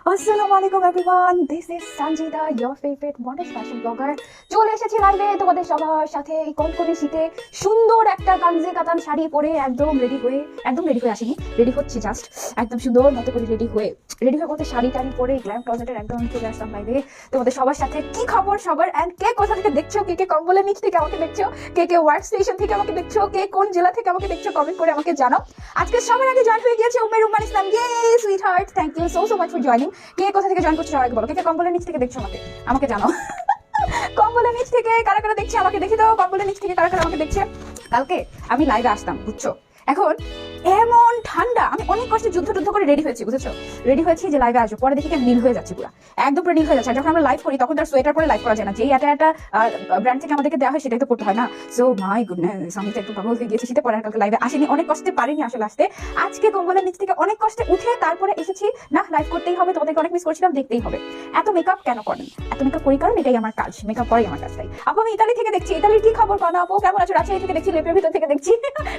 Assalamualaikum everyone, this is Sanjida, your favorite modest fashion blogger. চলে এসেছি লাইভে তোমাদের সবার সাথে এই কনকনে শীতে সুন্দর একটা কাঞ্জে কাতান শাড়ি পরে একদম রেডি হয়ে আসিনি, রেডি হচ্ছে জাস্ট একদম সুন্দর মতো করে রেডি হয়ে বলতে শাড়ি টাড়ি পরে গ্ল্যাম ক্লোজেটের একদম চলে আসলাম লাইভে তোমাদের সবার সাথে। কি খবর সবার, এন্ড কে কোথা থেকে দেখছো, কে কম্বলের নিচ থেকে আমাকে দেখছো, কে ওয়ার্ক স্টেশন থেকে আমাকে দেখছো, কে কোন জেলা থেকে আমাকে দেখছো, কমেন্ট করে আমাকে জানাও। আজকে সবার আগে জয়েন হয়ে গিয়েছে উম্মে রুমান ইসলাম। ইয়ে sweetheart, thank you so much for joining. কে কোথা থেকে জয়েন করছো সবাইকে বলো, কে কম্বলের নিচ থেকে দেখছো আমাকে জানাও। কম্বলের নিচ থেকে কারা কারা দেখছে আমাকে দেখি তো, কম্বলের নিচ থেকে কারা কারা আমাকে দেখছে। কালকে আমি লাইভে আসতাম বুঝছো, এখন এমন ঠান্ডা, আমি অনেক কষ্টে যুদ্ধ করে রেডি হয়েছি বুঝেছো, রেডি হয়েছি যে লাইভে আসবো, পরে দেখি নীল হয়ে যাচ্ছে পুরো, একদম পুরো নীল হয়ে যাচ্ছে। যখন আমরা লাইভ করি তখন তার সোয়েটার পরে লাইভ করা যায় না, যেই একটা ব্র্যান্ড থেকে আমাদেরকে দেওয়া হয় সেটাই তো করতে হয় না। সো মাই গুডনেস, আমি তো একটু পাগল হয়ে গিয়েছি শীতে পরে, কালকে লাইভে আসেনি, অনেক কষ্টে পারিনি আসলে আসতে। আজকে কম্বলের নিচ থেকে অনেক কষ্টে উঠে তারপরে এসেছি, না লাইভ করতেই হবে, তোমাদেরকে অনেক মিস করছিলাম, দেখতেই হবে। এত মেকআপ কেন করেন, এত মেকআপ করি কারণ এটাই আমার কাজ, মেকআপ করাই আমার কাজ। তাই আপু আমি ইতালি থেকে দেখছি, ইতালির কি খবর কানা আপু কেমন আছো? রাজশাহী থেকে দেখছি, লেপের ভিতর থেকে দেখছি,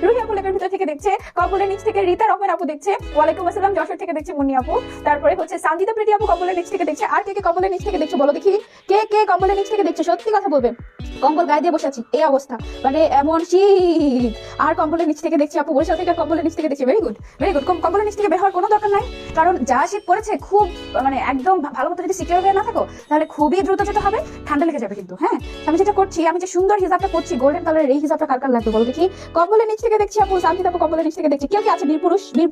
রুহি আপু লেপের ভিতর থেকে দেখছে, কম্বলের নিচ থেকে রীতা রহমান আপু দেখছে, ওয়ালাইকুম আসসালাম যশোর থেকে দেখছে মুন্নি আপু, তারপরে হচ্ছে সানজিদা প্রীতি আপু কম্বলের নিচ থেকে দেখছে। আর কে কম্বলের নিচ থেকে দেখছো বলো দেখি, কে কম্বলের নিচ থেকে দেখছো, সত্যি কথা বলবে। কম্বল গায়ে দিয়ে বসে আছি, এই অবস্থা, মানে এমন শীত, আর কম্বলের নিচ থেকে দেখছি আপু বরিশাল থেকে কম্বলের নিচ থেকে দেখছি। Very good. কম্বলের নিচ থেকে বের হওয়ার কোনো দরকার নাই, কারণ যা শীত পড়েছে খুব মানে একদম ভালো মতো যদি সিকিউর হয়ে না থাকো তাহলে খুবই দ্রুত যেতে হবে, ঠান্ডা লেগে যাবে কিন্তু। হ্যাঁ আমি যেটা করছি, আমি যে সুন্দর হিজাবটা করছি গোল্ডেন কালারের, এই হিজাবটা কার কার লাগবে বলো দেখি। কম্বলের নিচ থেকে দেখছি আপু, সানজিদা আপু কম্বলের নিচ থেকে দেখছি। কেউ কি আছে বীর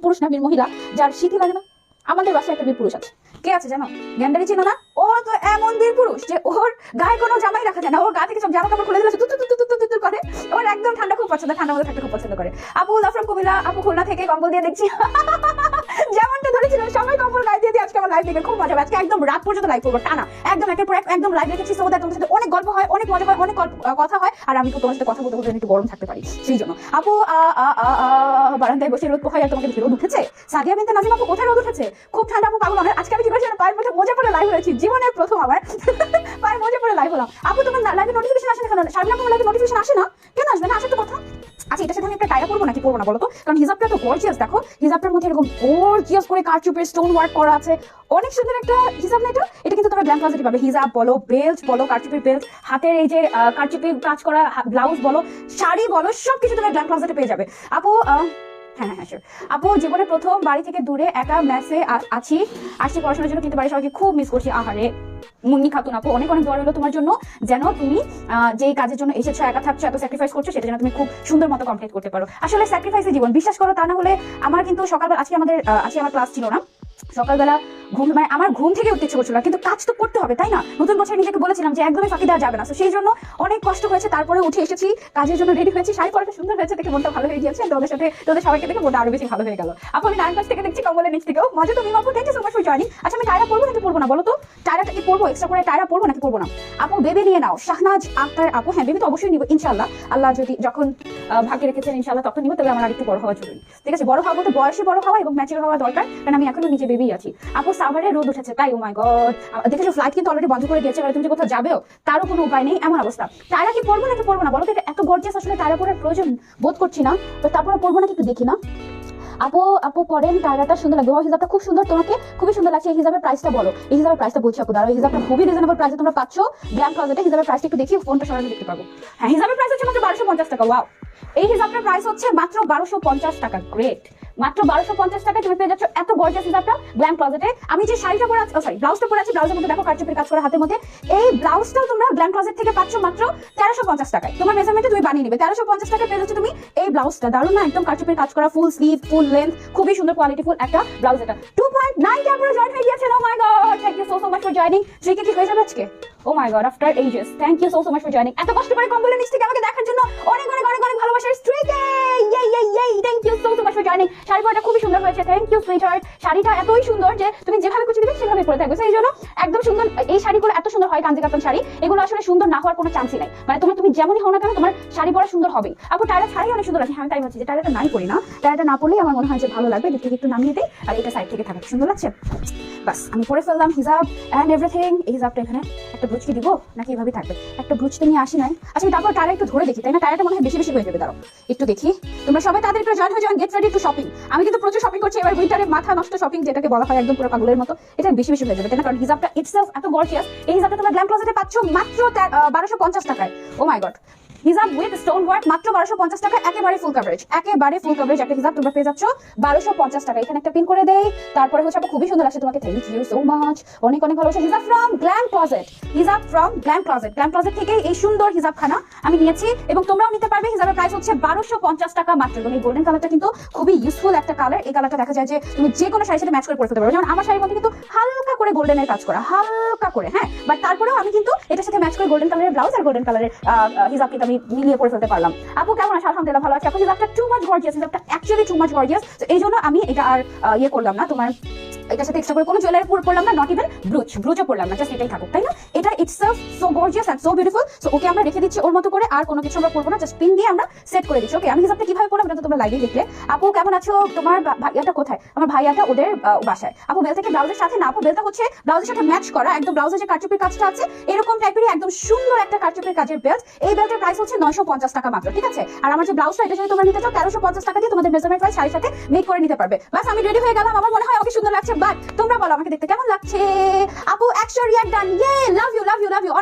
পুরুষ না বীর মহিলা যার শীতই লাগে না? আমাদের বাসায় একটা বীর পুরুষ আছে, কে আছে জানো? গ্যান্ডারি ছিল না, ও তো এমন বীর পুরুষ যে ওর গায়ে কোনো জামাই রাখা যায় না, ওর গা থেকে সব জামা কাপড় খুলে দিলে তুতুতুতুতুতু করে, ওর একদম ঠান্ডা খুব পছন্দ, ঠান্ডা মধ্যে থাকতে খুব পছন্দ করে। আপু লাফরাম কবিলা আপু খুলনা থেকে কম্বল দিয়ে দেখছি, যেমনটা ধরেছিল সবাই কম্বল গায়ে দিয়ে আজকে আমার লাইভ দেখে খুব মজা হবে। আজকে একদম রাত পর্যন্ত লাইভ করবো টানা, একদম একের পর এক একদম লাইভ রেখেছি, সো দ্যাট তোমার সাথে অনেক গল্প হয়, অনেক মজা হয়, অনেক কথা হয়, আর আমি তোমার সাথে কথা বলতে একটু গরম থাকতে পারি সেই জন্য। আপু বারান্দায় বসে রোদ পোহাই, আর তোমাকে রোদ উঠেছে? সাদিয়া বিনতে নাজিম আপু কোথায় রোদ উঠেছে? খুব ঠান্ডা আপু পাগল। আজকে আমি কি করেছি, পায়ের মধ্যে মোজা পরে লাইভ হয়েছি, জীবনের প্রথম আমার পায়ের মোজা পরে লাইভ হলাম। আপু তোমার লাইভে নোটিফিকেশন আসে না কেন? শারমিন আপুর লাইভে নোটিফিকেশন আসে না কেন? আসবে না, আসার তো কথা। আচ্ছা এটার সাথে আমি একটা টাইরা পরবো নাকি পরবো না বলো তো, কারণ হিজাবটা তো গর্জিয়াস, দেখো হিজাবটার মধ্যে এরকম গর্জিয়াস করে কারচুপের স্টোন ওয়ার্ক করা আছে, অনেক সুন্দর একটা হিজাব না এটা কিন্তু তোমরা গ্ল্যাম ক্লোজেটে পাবে। হিজাব বলো, বেল্ট বলো, কারচুপির বেল্ট, হাতের এই যে কারচুপির কাজ করা ব্লাউজ বলো, শাড়ি বলো, সবকিছু তোমরা গ্ল্যাম ক্লোজেটে পেয়ে যাবে। আপু হ্যাঁ শিওর। আপু জীবনে প্রথম বাড়ি থেকে দূরে একা মেসে আসছি পড়াশোনার জন্য, কিন্তু বাড়ির সবাইকে খুব মিস করছি। আহারে মুন্নি খাতুন আপু, অনেক দোয়া রইলো তোমার জন্য, যেন তুমি যেই কাজের জন্য এসেছো, একা থাকছো, এত স্যাক্রিফাইস করছো, সেটা যেন তুমি খুব সুন্দর মতো কমপ্লিট করতে পারো। আসলে স্যাক্রিফাইসের জীবন, বিশ্বাস করো, তা না হলে আমার কিন্তু সকালবেলা আজকে আমার ক্লাস ছিল না, সকালবেলা মানে আমার ঘুম থেকে উঠতে ইচ্ছে করছিল, কিন্তু কাজ তো করতে হবে তাই না? নতুন বছর নিজেকে বলেছিলাম যে একদমই ফাঁকি দেওয়া যাবে না, তো সেই জন্য অনেক কষ্ট হয়েছে, তারপরে উঠে এসেছি, কাজের জন্য রেডি হয়েছি, শাড়ি পরাটা সুন্দর হয়েছে, দেখে মনটা ভালো হয়ে গিয়েছে, তোদের সবাইকে দেখে মনটা আরো বেশি ভালো হয়ে গেল। আপু আমি নারায়ণগঞ্জ থেকে দেখছি কম্বলের নিচ থেকেও মজা। তুমি আপু thank you so much for joining. আচ্ছা আমি টায়রা পরবো নাকি পরবো না বলো তো, টায়রাটা কি পরবো, এক্সট্রা করে টায়রা পরবো নাকি পরবো না? আপু বেবি নিয়ে নাও, শাহনাজ আক্তার আপু। হ্যাঁ বেবি তো অবশ্যই নিবো ইনশাল্লাহ, আল্লাহ যদি যখন ভাগ্যে রেখেছেন ইনশাল্লাহ তখন নিবো, তবে আমার আরেকটু বড় হওয়া জরুরি, ঠিক আছে? বড় হওয়া বলতে বয়সে বড় হওয়া এবং ম্যাচিউর হওয়া দরকার, কারণ আমি এখনো নিজে বেবি আছি। আপু সাভারে রোদ উঠেছে তাই? ও মাই গড, দেখেছো ফ্লাইট কিন্তু অলরেডি বন্ধ করে দিয়েছে, মানে তুমি যে কোথাও যাবেও তারও কোনো উপায় নেই, এমন অবস্থা। টায়রা কি পরবো নাকি পরবো না বলো তো? এটা এত গর্জিয়াস, আসলে টায়রা পরার প্রয়োজন বোধ করছি না, তো তারপরে পরবো নাকি একটু দেখি না। আপু পরেন টায়রাটা সুন্দর লাগবে, হিজাবটা খুব সুন্দর, তোমাকে খুবই সুন্দর লাগছে। এই হিজাবের প্রাইসটা বলো, এই হিজাবের প্রাইসটা বলছি আপু, দাঁড়াও, এই হিজাবটা খুবই রিজনেবল প্রাইসে তোমরা পাচ্ছ গ্ল্যাম ক্লোজেটে। হিজাবের প্রাইসটা একটু দেখি, ফোনটা সরাসরি দেখতে পারবো। হ্যাঁ হিজাবের প্রাইস হচ্ছে মাত্র 1250 টাকা। ওয়াও, এই হিজাবটার প্রাইস হচ্ছে মাত্র 1250 টাকা। গ্রেট, মাত্র 1250 টাকায় তুমি পেয়ে যাচ্ছ এত গর্জিয়াস হিজাবটা গ্ল্যাম ক্লোজেটে। আমি যে শাড়িটা পরে আছি, সরি ব্লাউজটা পরে আছি, ব্লাউজের মধ্যে দেখো কারচুপির কাজ করা হাতের মধ্যে, এই ব্লাউজটাও তোমরা গ্ল্যাম ক্লোজেট থেকে পাচ্ছ মাত্র 1350 টাকায়। তোমার মেজারমেন্টে তুমি বানিয়ে নেবে, 1350 টাকায় পেয়ে যাচ্ছ তুমি এই ব্লাউজটা। দারুণ না? একদম কারচুপির কাজ করা, ফুল স্লিভ, ফুল লেন্থ, খুবই সুন্দর কোয়ালিটিফুল একটা ব্লাউজ। এটা 2.9 ক্যামেরা জয়েন হয়ে গিয়েছে। Oh my God, thank you so much for joining. শ্রীকে কি হয়ে যাবে আজকে? Oh my God, after ages, thank you so much for joining. এত কষ্ট করে কম্বলের নিচ থেকে আমাকে দেখার জন্য অনেক ভালোবাসার স্ত্রীকে, thank you so much for joining. Sari পরাটা খুবই সুন্দর হয়েছে, থ্যাংক ইউ সুইট হার্ট। শাড়িটা এতই সুন্দর যে তুমি যেভাবে কুচি দিবে সেভাবে পরে থাকবে, সেই জন্য একদম সুন্দর। এই শাড়িগুলো এত সুন্দর হয়, কাঞ্জি কাতান শাড়ি, এগুলো আসলে সুন্দর না হওয়ার কোনো চান্সই নাই, মানে তুমি যেমনই হও না কেন তোমার শাড়ি পরা সুন্দর হবে। আপু টায়রা শাড়ি অনেক সুন্দর আছে। হ্যাঁ আমি তাই ভাবছি যে টায়রাটা নাই পরি না, টায়রাটা না পরলেই আমার মনে হয় যে ভালো লাগবে, দিক থেকে একটু নামিয়ে দেয়, আর এটা সাইড থেকে থাকা সুন্দর লাগছে। বাস আমি পরে ফেললাম হিজাব অ্যান্ড এভরিথিং। এই হিজাবটা এখানে একটা ব্রুচ কি দিব নাকি এভাবে থাকবে? একটা ব্রুচ তো নিয়ে আসি নাই। আচ্ছা তারপর টায়ার একটু ধরে দেখি, তাই না? টায়ারটা মনে হয় বেশি বেশি হয়ে যাবে, দাঁড়াও একটু দেখি। তোমরা সবাই তাদের একটু জয়েন হয়ে যান, গেট রেডি টু শপিং। আমি কিন্তু প্রচুর শপিং করছি এবার উইন্টারে, মাথা নষ্ট শপিং যেটাকে বলা হয়, একদম পুরো পাগলের মতো। এটা বেশি বেশি হয়ে যাবে, তাই না? কারণ হিজাবটা ইটসেলফ এত গর্জিয়াস। এই হিজাবটা তোমরা গ্ল্যাম ক্লোজেটে পাচ্ছ মাত্র 1250 টাকায়। ও মাই গড, হিজাব উইথ স্টোন ওয়ার্ক মাত্র 1250 টাকা, একেবারে ফুল কভারেজ, একেবারে ফুল কভারেজ একটা হিজাব তোমরা পেয়ে যাচ্ছ 1250 টাকা। এখানে একটা পিন করে দেই, তারপরে হচ্ছে আপু খুবই সুন্দর লাগছে তোমাকে, থ্যাংক ইউ সো মাচ, অনেক অনেক ভালোবাসা। হিজাব ফ্রম গ্ল্যাম ক্লোজেট, হিজাব from glam closet, glam closet থেকে এই সুন্দর হিজাবখানা আমি নিয়েছি এবং তোমরাও নিতে পারবে। হিজাবের প্রাইস হচ্ছে 1250 টাকা মাত্র। এবং এই গোল্ডেন কালারটা কিন্তু খুবই ইউজফুল একটা কালার। এই কালারটা দেখা যায় যে তুমি যে কোনো শাড়ির সাথে ম্যাচ করে পরতে পারবে। যেমন আমার শাড়ির মধ্যে কিন্তু হালকা করে গোল্ডেনের কাজ করা, হালকা করে, হ্যাঁ, বাট তারপরেও আমি কিন্তু এটার সাথে ম্যাচ করে গোল্ডেন কালারের ব্লাউজ আর গোল্ডেন কালারের হিজাব কিন্তু আমি মিলিয়ে পরে ফেলতে পারলাম। আপু কেমন আছে? আলহামদুলিল্লাহ ভালো আছে। আপু হিজাবটা টু মাচ গর্জিয়াস, হিজাবটা অ্যাকচুয়ালি টু মাচ গর্জিয়াস। তো এই জন্য আমি এটা আর করলাম না, তোমার এটার সাথে এক্সট্রা করে কোনো জুয়েলারি পরলাম না, নট ইভেন ব্রুচও পরলাম না, জাস্ট এটাই থাকুক, তাই না? এটা itself so gorgeous and so beautiful. So okay আমরা রেখে দিচ্ছি ওর মতো করে, আর কোনো কিছু আমরা করবো না, জাস্ট পিন দিয়ে আমরা সেট করে দিচ্ছি। ওকে, আমি হিজাবটা কিভাবে পরলাম এটা তো তোমরা লাইভে দেখলে। আপু কেমন আছো? তোমার ভাইয়াটা কোথায়? আমার ভাইয়াটা ওদের বাসায়। আপু বেল থেকে ব্লাউজের সাথে না, আপু বেলটা হচ্ছে ব্লাউজের সাথে ম্যাচ করা, একদম ব্লাউজের যে কারচুপির কাজটা আছে এরকম টাইপেরই একদম সুন্দর একটা কারচুপির কাজের বেল্ট। এই বেল্টের প্রাইস হচ্ছে 950 টাকা মাত্র, ঠিক আছে? আর আমার যে ব্লাউজটা এটা যদি তোমরা নিতে চাও 1350 টাকা দিয়ে তোমাদের মেজারমেন্ট প্রাইস শাড়ির সাথে মেক করে নিতে পারবে। বাস আমি রেডি হয়ে গেলাম, আমার মনে হয় ওকে সুন্দর লাগছে, বাট তোমরা বলো আমাকে দেখতে কেমন লাগছে? আপু 100 react done, yeah, love you love you love you.